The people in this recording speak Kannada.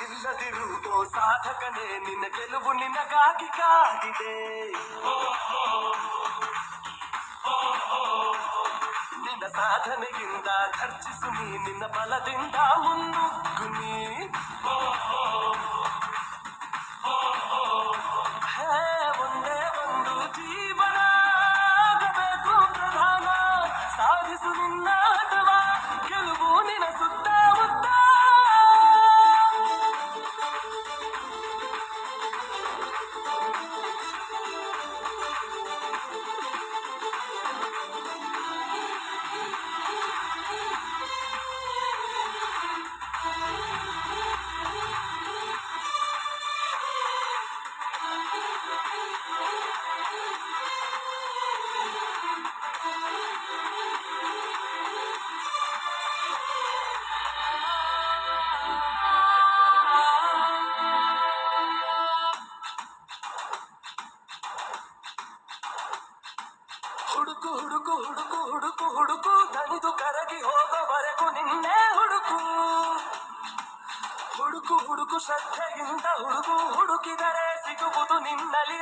ಇಲ್ಲದಿರುವುದೋ ಸಾಧಕನೇ ನಿನ್ನ ಗೆಲುವು ನಿನಗಾಗಿ ಕಾದಿದೆ. ನಿನ್ನ ಸಾಧನೆಯಿಂದ ಖರ್ಚಿಸು ನೀ ನಿನ್ನ ಬಲದಿಂದ ಮುನ್ನುಗ್ಗು ನೀ. ಒಂದೇ ಒಂದು ಜೀವನ ಆಗಬೇಕು ಪ್ರಧಾನ, ಸಾಧಿಸು ನಿನ್ನ ಹಠವ ಗೆಲುವು ನಿನ್ನ ಸುತ್ತಮುತ್ತ. ಹುಡುಕು ಹುಡುಕು ಹುಡುಕು ಹುಡುಕು ಹುಡುಕು ದಣಿದು ಕರಗಿ ಹೋಗೋವರೆಗೂ ನಿನ್ನೆ ಹುಡುಕು. ಹುಡುಕು ಹುಡುಕು ಶ್ರದ್ಧೆಯಿಂದ ಹುಡುಕು, ಹುಡುಕಿದರೆ ಸಿಗುವುದು ನಿನ್ನಲ್ಲಿ